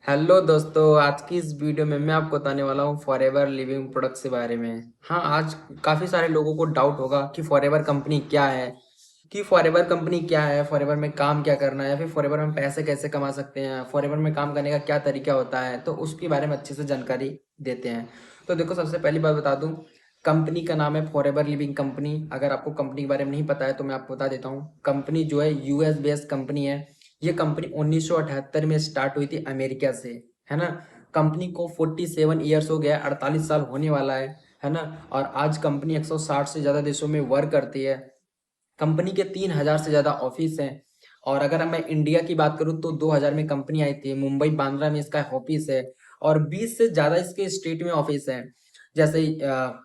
Hello दोस्तों, आज की इस वीडियो में मैं आपको बताने वाला हूँ फॉरएवर लिविंग प्रोडक्ट्स के बारे में। हाँ, आज काफ़ी सारे लोगों को डाउट होगा कि फॉरएवर कंपनी क्या है, फॉरएवर में काम क्या करना है, या फिर फॉरएवर में पैसे कैसे कमा सकते हैं, फॉरएवर में काम करने का क्या तरीका होता है। तो उसके बारे में अच्छे से जानकारी देते हैं। तो देखो, सबसे पहली बात बता दूं, कंपनी का नाम है फॉरएवर लिविंग कंपनी। अगर आपको कंपनी के बारे में नहीं पता है तो मैं आपको बता देता हूँ। कंपनी जो है यूएस बेस्ड कंपनी है। ये कंपनी 1978 में स्टार्ट हुई थी अमेरिका से, है ना। कंपनी को 47 ईयर्स हो गया, 48 साल होने वाला है ना। और आज कंपनी 160 से ज़्यादा देशों में वर्क करती है। कंपनी के 3000 से ज़्यादा ऑफिस हैं। और अगर मैं इंडिया की बात करूँ तो 2000 में कंपनी आई थी। मुंबई बांद्रा में इसका ऑफिस है। और 20 से ज़्यादा इसके स्टेट में ऑफिस है। जैसे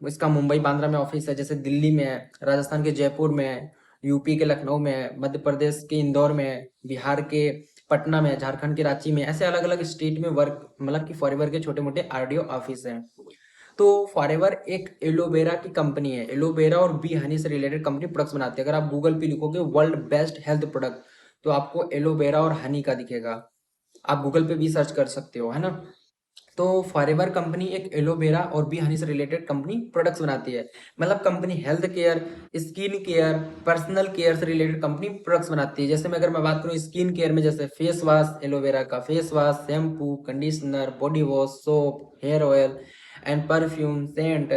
इसका मुंबई बांद्रा में ऑफिस है, जैसे दिल्ली में है, राजस्थान के जयपुर में है, यूपी के लखनऊ में है, मध्य प्रदेश के इंदौर में है, बिहार के पटना में है, झारखंड के रांची में, ऐसे अलग अलग स्टेट में वर्क मतलब कि फॉरएवर के छोटे मोटे आरडीओ ऑफिस हैं। तो फॉरएवर एक एलोवेरा की कंपनी है। एलोवेरा और बी हनी से रिलेटेड कंपनी प्रोडक्ट्स बनाती है। अगर आप गूगल पे लिखोगे वर्ल्ड बेस्ट हेल्थ प्रोडक्ट तो आपको एलोवेरा और हनी का दिखेगा। आप गूगल पे भी सर्च कर सकते हो, है ना। तो फॉरएवर कंपनी एक एलोवेरा और बी हनी से रिलेटेड कंपनी प्रोडक्ट्स बनाती है। मतलब company health care, skin care, personal care से रिलेटेड कंपनी प्रोडक्ट्स बनाती है। जैसे मैं अगर मैं बात करूँ स्किन केयर में, जैसे फेस वॉश, एलोवेरा का face wash, shampoo, conditioner, body wash, soap, hair oil and perfume, scent.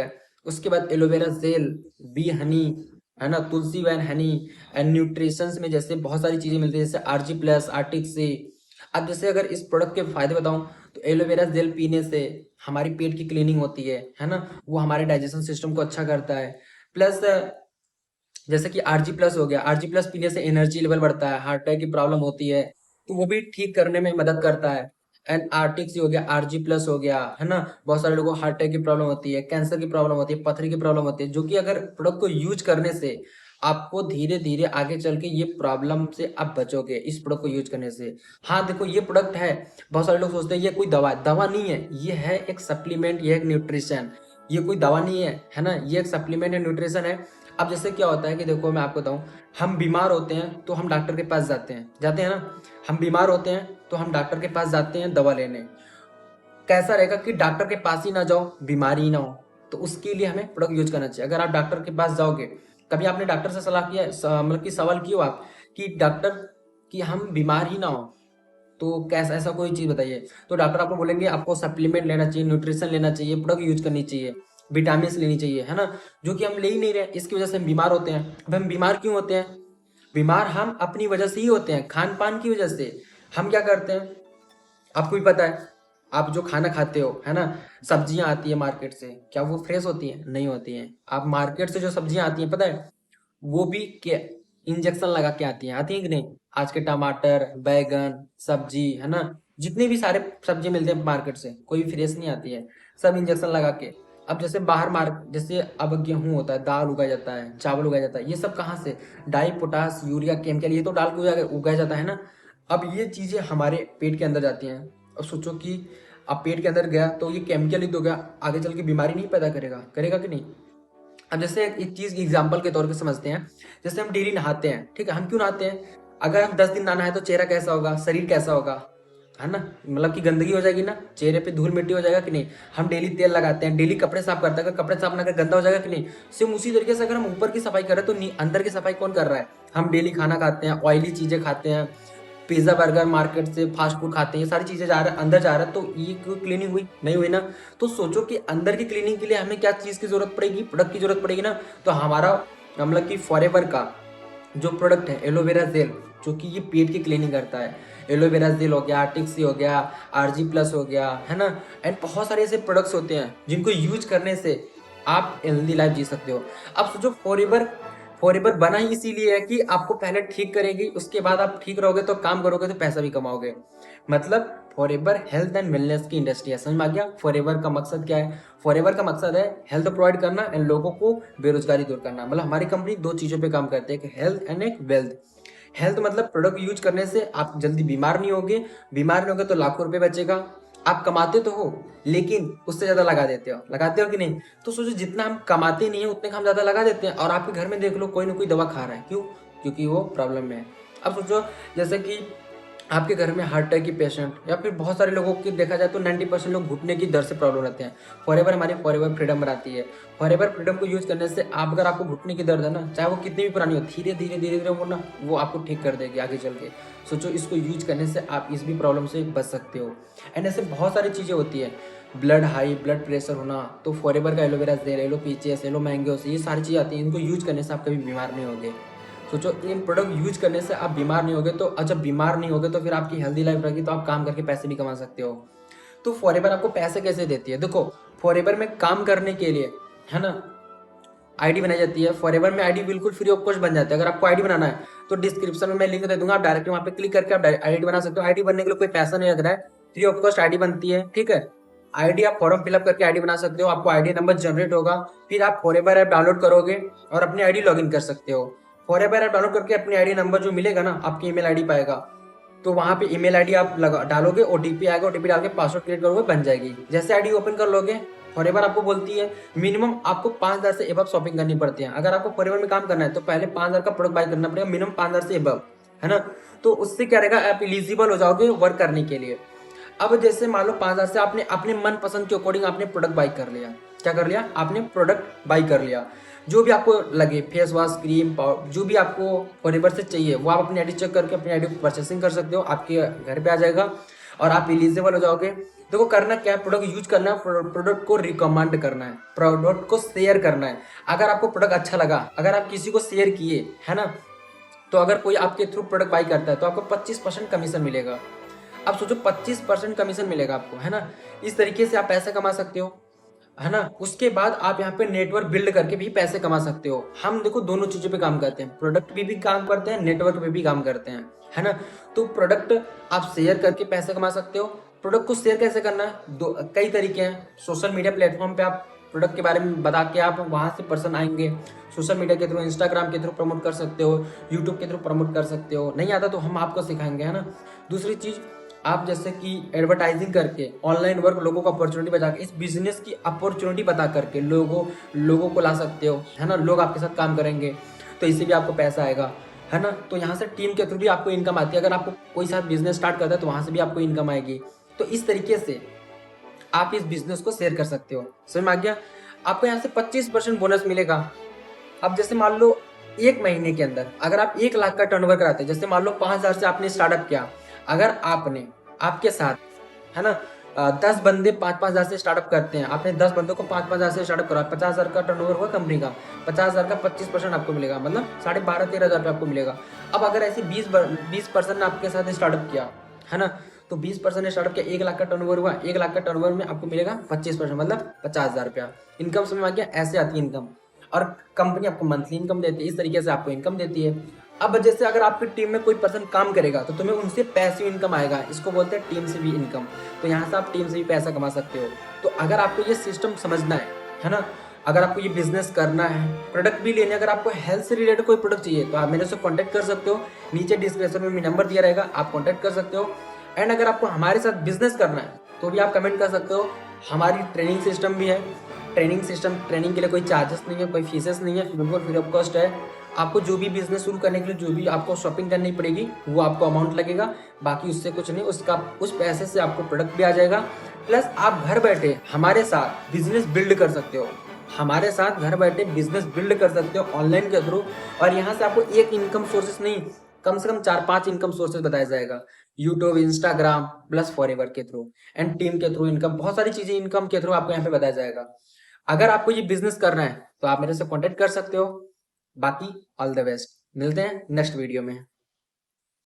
उसके बाद एलोवेरा जेल, बी हनी, है ना, तुलसी वैन हनी। एंड न्यूट्रिशंस में जैसे बहुत सारी चीजें मिलती है, जैसे आरजी प्लस, आर्टिक से। अब जैसे अगर इस प्रोडक्ट के फायदे बताऊं तो एलोवेरा जेल पीने से हमारी पेट की क्लीनिंग होती है ना। वो हमारे डाइजेशन सिस्टम को अच्छा करता है। प्लस जैसे कि आरजी प्लस हो गया, आरजी प्लस पीने से एनर्जी लेवल बढ़ता है। हार्ट अटैक की प्रॉब्लम होती है तो वो भी ठीक करने में मदद करता है। एंड आर्टिक सी हो गया, आरजी प्लस हो गया, है ना। बहुत सारे लोगों को हार्ट अटैक की प्रॉब्लम होती है, कैंसर की प्रॉब्लम होती है, पथरी की प्रॉब्लम होती है, जो कि अगर प्रोडक्ट को यूज करने से आपको धीरे धीरे आगे चल के ये प्रॉब्लम से आप बचोगे इस प्रोडक्ट को यूज करने से। हाँ देखो, ये प्रोडक्ट है, बहुत सारे लोग सोचते हैं ये कोई दवा है। दवा नहीं है, ये है एक सप्लीमेंट, ये एक न्यूट्रिशन। ये कोई दवा नहीं है ना, ये एक सप्लीमेंट है, न्यूट्रिशन है। अब जैसे क्या होता है कि देखो मैं आपको बताऊं, हम बीमार होते हैं तो हम डॉक्टर के पास जाते हैं ना। हम बीमार होते हैं तो हम डॉक्टर के पास जाते हैं दवा लेने। कैसा रहेगा कि डॉक्टर के पास ही ना जाओ, बीमारी ही ना हो। तो उसके लिए हमें प्रोडक्ट यूज करना चाहिए। अगर आप डॉक्टर के पास जाओगे, कभी आपने डॉक्टर से सलाह किया है, मतलब कि सवाल किया आप कि डॉक्टर कि हम बीमार ही ना हो तो कैसा, ऐसा कोई चीज बताइए। तो डॉक्टर आपको बोलेंगे आपको सप्लीमेंट लेना चाहिए, न्यूट्रिशन लेना चाहिए, प्रोडक्ट यूज करनी चाहिए, विटामिन लेनी चाहिए, है ना। जो कि हम ले ही नहीं रहे, इसकी वजह से हम बीमार होते हैं। अब हम बीमार क्यों होते हैं? बीमार हम अपनी वजह से ही होते हैं, खान पान की वजह से। हम क्या करते हैं, आपको भी पता है। आप जो खाना खाते हो, है ना, सब्जियां आती है मार्केट से, क्या वो फ्रेश होती हैं? नहीं होती हैं। आप मार्केट से जो सब्जियां आती हैं, पता है, वो भी के इंजेक्शन लगा के आती हैं कि नहीं? आज के टमाटर, बैगन, सब्जी, है ना, जितने भी सारे सब्जी मिलते हैं मार्केट से, कोई भी फ्रेश नहीं आती है, सब इंजेक्शन लगा के। अब जैसे बाहर जैसे अब गेहूं होता है, दाल उगाया जाता है, चावल उगाया जाता है, ये सब कहाँ से? डाई, पोटास, यूरिया, केमिकल, ये तो डाल के उगाया जाता है ना। अब ये चीजें हमारे पेट के अंदर जाती हैं। अब सोचो कि अब पेट के अंदर गया तो ये केमिकल ही तो गया, आगे चल के बीमारी नहीं पैदा करेगा, करेगा कि नहीं? अब जैसे एक चीज एग्जाम्पल के तौर पे समझते हैं। जैसे हम डेली नहाते हैं, ठीक है, हम क्यों नहाते हैं? अगर हम 10 दिन ना नहाए तो चेहरा कैसा होगा, शरीर कैसा होगा, है ना। मतलब कि गंदगी हो जाएगी ना, चेहरे पे धूल मिट्टी हो जाएगा कि नहीं। हम डेली तेल लगाते हैं, डेली कपड़े साफ करते हैं, अगर कपड़े साफ ना कर गंदा हो जाएगा कि नहीं। सेम उसी तरीके से अगर हम ऊपर की सफाई कर रहे हैं तो अंदर की सफाई कौन कर रहा है? हम डेली खाना खाते हैं, ऑयली चीजें खाते हैं, पिज्जा बर्गर मार्केट से फास्ट फूड खाते हैं, ये सारी चीजें जा रहा है अंदर जा रहा है, तो ये क्यों क्लीनिंग हुई? नहीं हुई ना। तो सोचो कि अंदर की क्लीनिंग के लिए हमें क्या चीज की जरूरत पड़ेगी? प्रोडक्ट की जरूरत पड़ेगी ना। तो हमारा मतलब कि फॉरएवर का जो प्रोडक्ट है एलोवेरा जेल, जो कि ये पेट की क्लीनिंग करता है। एलोवेरा जेल हो गया, आर्टिक्सी हो गया, आरजी प्लस हो गया, है ना। एंड बहुत सारे ऐसे प्रोडक्ट्स होते हैं जिनको यूज करने से आप हेल्दी लाइफ जी सकते हो। अब सोचो, फॉरएवर फॉरएवर बना ही इसीलिए है कि आपको पहले ठीक करेगी, उसके बाद आप ठीक रहोगे तो काम करोगे तो पैसा भी कमाओगे। मतलब फॉरएवर हेल्थ एंड वेलनेस की इंडस्ट्री है, समझ में आ गया? फॉरएवर का मकसद क्या है? फॉरएवर का मकसद है हेल्थ प्रोवाइड करना एंड लोगों को बेरोजगारी दूर करना। मतलब हमारी कंपनी दो चीजों पे काम करती है, एक हेल्थ एंड एक वेल्थ। हेल्थ मतलब प्रोडक्ट यूज करने से आप जल्दी बीमार नहीं होगे, बीमार नहीं होगे तो लाखों रुपए बचेगा। आप कमाते तो हो लेकिन उससे ज्यादा लगाते हो कि नहीं? तो सोचो, जितना हम कमाते नहीं है उतने का हम ज्यादा लगा देते हैं। और आपके घर में देख लो, कोई ना कोई दवा खा रहा है, क्यों? क्योंकि वो प्रॉब्लम में है। अब सोचो, जैसे कि आपके घर में हार्ट अटैक की पेशेंट या फिर बहुत सारे लोगों की देखा जाए तो 90% लोग घुटने की दर्द से प्रॉब्लम रहते हैं। फॉरएवर हमारी फॉरएवर फ्रीडम बनाती है। फॉरएवर फ्रीडम को यूज करने से आप अगर आपको घुटने की दर्द है ना, चाहे वो कितनी भी पुरानी हो, धीरे धीरे धीरे धीरे वो ना वो आपको ठीक कर देगी आगे चल के। सोचो, इसको यूज करने से आप इस भी प्रॉब्लम से बच सकते हो। एंड ऐसे बहुत सारी चीज़ें होती है, ब्लड हाई, ब्लड प्रेशर होना, तो फॉरएवर का एलोवेरा जेल ले लो, पीचेस ले लो, मैंगो से, ये सारी चीज़ें आती हैं। इनको यूज करने से आप कभी बीमार नहीं होगे। सोचो, इन प्रोडक्ट यूज करने से आप बीमार नहीं होगे, तो जब बीमार नहीं होगे तो फिर आपकी हेल्दी लाइफ रहेगी, तो आप काम करके पैसे भी कमा सकते हो। तो फॉरएवर आपको पैसे कैसे देती है? देखो, फॉरएवर में काम करने के लिए, है ना, आईडी बनाई जाती है। फॉरएवर में आईडी बिल्कुल फ्री ऑफ कॉस्ट बन जाता है। अगर आपको आईडी बनाना है तो डिस्क्रिप्शन में मैं लिंक दे दूंगा, आप डायरेक्ट वहाँ पे क्लिक करके आप आईडी बना सकते हो। आईडी बनने के लिए कोई पैसा नहीं लग रहा है, फ्री ऑफ कॉस्ट आईडी बनती है, ठीक है। आईडी आप फॉर्म फिलअप करके आईडी बना सकते हो, आपको आईडी नंबर जनरेट होगा, फिर आप फॉरएवर ऐप डाउनलोड करोगे और अपनी आईडी लॉगिन कर सकते हो। फॉरएवर ऐप डाउनलोड करके अपनी आईडी नंबर जो मिलेगा ना, आपकी ईमेल आईडी पाएगा, तो वहाँ पे ईमेल आईडी आप डालोगे, ओटीपी आएगा, ओटीपी डाल के पासवर्ड क्रिएट करोगे, बन जाएगी। जैसे आईडी ओपन कर लोगे, फॉरएवर आपको बोलती है मिनिमम आपको 5,000 से एबव शॉपिंग करनी पड़ती है। अगर आपको फॉरएवर में काम करना है तो पहले 5,000 का प्रोडक्ट बाय करना पड़ेगा, मिनिमम 5,000 से एबव, है ना। तो उससे क्या रहेगा, आप एलिजिबल हो जाओगे वर्क करने के लिए। अब जैसे मान लो 5,000 से आपने अपने मन पसंद के अकॉर्डिंग आपने प्रोडक्ट बाय कर लिया। क्या कर लिया? आपने प्रोडक्ट बाय कर लिया। जो भी आपको लगे, फेस वॉश, क्रीम, पाउडर, जो भी आपको फॉरएवर से चाहिए वो आप अपनी आईडी चेक करके अपनी आईडी को परचेसिंग कर सकते हो, आपके घर पे आ जाएगा और आप एलिजिबल हो जाओगे। देखो, करना क्या है, प्रोडक्ट यूज करना है, प्रोडक्ट को रिकमेंड करना है, प्रोडक्ट को शेयर करना है। अगर आपको प्रोडक्ट अच्छा लगा, अगर आप किसी को शेयर किए, है ना, तो अगर कोई आपके थ्रू प्रोडक्ट बाई करता है तो आपको 25% कमीशन मिलेगा। अब सोचो, 25% कमीशन मिलेगा आपको, है ना। इस तरीके से आप पैसे कमा सकते हो, है ना। उसके बाद आप यहाँ पे नेटवर्क बिल्ड करके भी पैसे कमा सकते हो। हम देखो दोनों चीजों पे काम करते हैं, प्रोडक्ट पे भी काम करते हैं, नेटवर्क पे भी काम करते हैं, है ना। तो प्रोडक्ट आप शेयर करके पैसे कमा सकते हो। प्रोडक्ट को शेयर कैसे करना है, दो कई तरीके हैं। सोशल मीडिया प्लेटफॉर्म पे आप प्रोडक्ट के बारे में बता के आप वहाँ से पर्सन आएंगे। सोशल मीडिया के थ्रू, इंस्टाग्राम के थ्रू प्रमोट कर सकते हो, यूट्यूब के थ्रू प्रमोट कर सकते हो। नहीं आता तो हम आपको सिखाएंगे, है ना। दूसरी चीज, आप जैसे कि एडवर्टाइजिंग करके ऑनलाइन वर्क, लोगों को अपॉर्चुनिटी बता के, इस बिजनेस की अपॉर्चुनिटी बता करके लोगों को ला सकते हो, है ना। लोग आपके साथ काम करेंगे तो इससे भी आपको पैसा आएगा, है ना। तो यहाँ से टीम के थ्रू भी आपको इनकम आती है। अगर आपको कोई साथ बिजनेस स्टार्ट करता है तो वहाँ से भी आपको इनकम आएगी। तो इस तरीके से आप इस बिजनेस को शेयर कर सकते हो। समझ में आ गया? आपको यहाँ से 25% बोनस मिलेगा। अब जैसे मान लो 1 महीने के अंदर अगर आप 1 लाख का टर्नओवर कराते हैं, जैसे मान लो 5,000 से आपने स्टार्टअप किया, अगर आपने आपके साथ, है ना, 10 बंदे 5,000 से स्टार्टअप करते हैं, आपने 10 बंदों को 5,000 से स्टार्टअप करा, 50,000 का टर्नओवर हुआ कंपनी का, 50,000 का 25% आपको मिलेगा, मतलब 12,500-13,000 रुपये आपको मिलेगा। अब अगर ऐसे 20% ने आपके साथ स्टार्टअप किया, है ना, तो 20% ने स्टार्टअप किया, 1 लाख का टर्नओवर हुआ, 1 लाख का टर्नओवर में आपको मिलेगा 25%, मतलब 50,000 रुपया इनकम। समझ में आ गया? ऐसे आती है इनकम, और कंपनी आपको मंथली इनकम देती है। इस तरीके से आपको इनकम देती है। अब जैसे अगर आपकी टीम में कोई पर्सन काम करेगा तो तुम्हें उनसे पैसिव इनकम आएगा, इसको बोलते हैं टीम से भी इनकम। तो यहाँ से आप टीम से भी पैसा कमा सकते हो। तो अगर आपको ये सिस्टम समझना है ना, अगर आपको ये बिजनेस करना है, प्रोडक्ट भी लेने, अगर आपको हेल्थ से रिलेटेड कोई प्रोडक्ट चाहिए तो आप मेरे से कॉन्टैक्ट कर सकते हो। नीचे डिस्क्रिप्शन में मेरा नंबर दिया रहेगा, आप कॉन्टैक्ट कर सकते हो। एंड अगर आपको हमारे साथ बिजनेस करना है तो भी आप कमेंट कर सकते हो। हमारी ट्रेनिंग सिस्टम भी है। ट्रेनिंग के लिए कोई चार्जेस नहीं है, कोई फीसेस नहीं है, बिल्कुल फ्री ऑफ कॉस्ट है। आपको जो भी बिजनेस शुरू करने के लिए जो भी आपको शॉपिंग करनी पड़ेगी वो आपको अमाउंट लगेगा, बाकी उससे कुछ नहीं। उस पैसे से आपको प्रोडक्ट भी आ जाएगा, प्लस आप घर बैठे हमारे साथ बिजनेस बिल्ड कर सकते हो। हमारे साथ घर बैठे बिजनेस बिल्ड कर सकते हो ऑनलाइन के थ्रू। और यहाँ से आपको एक इनकम सोर्सेस नहीं, कम से कम 4-5 इनकम सोर्सेस बताया जाएगा। यूट्यूब, इंस्टाग्राम प्लस फॉरएवर के थ्रू, एंड टीम के थ्रू इनकम, बहुत सारी चीजें इनकम के थ्रू आपको यहाँ पे बताया जाएगा। अगर आपको ये बिजनेस करना है तो आप मेरे से कॉन्टेक्ट कर सकते हो। बाकी ऑल द बेस्ट, मिलते हैं नेक्स्ट वीडियो में।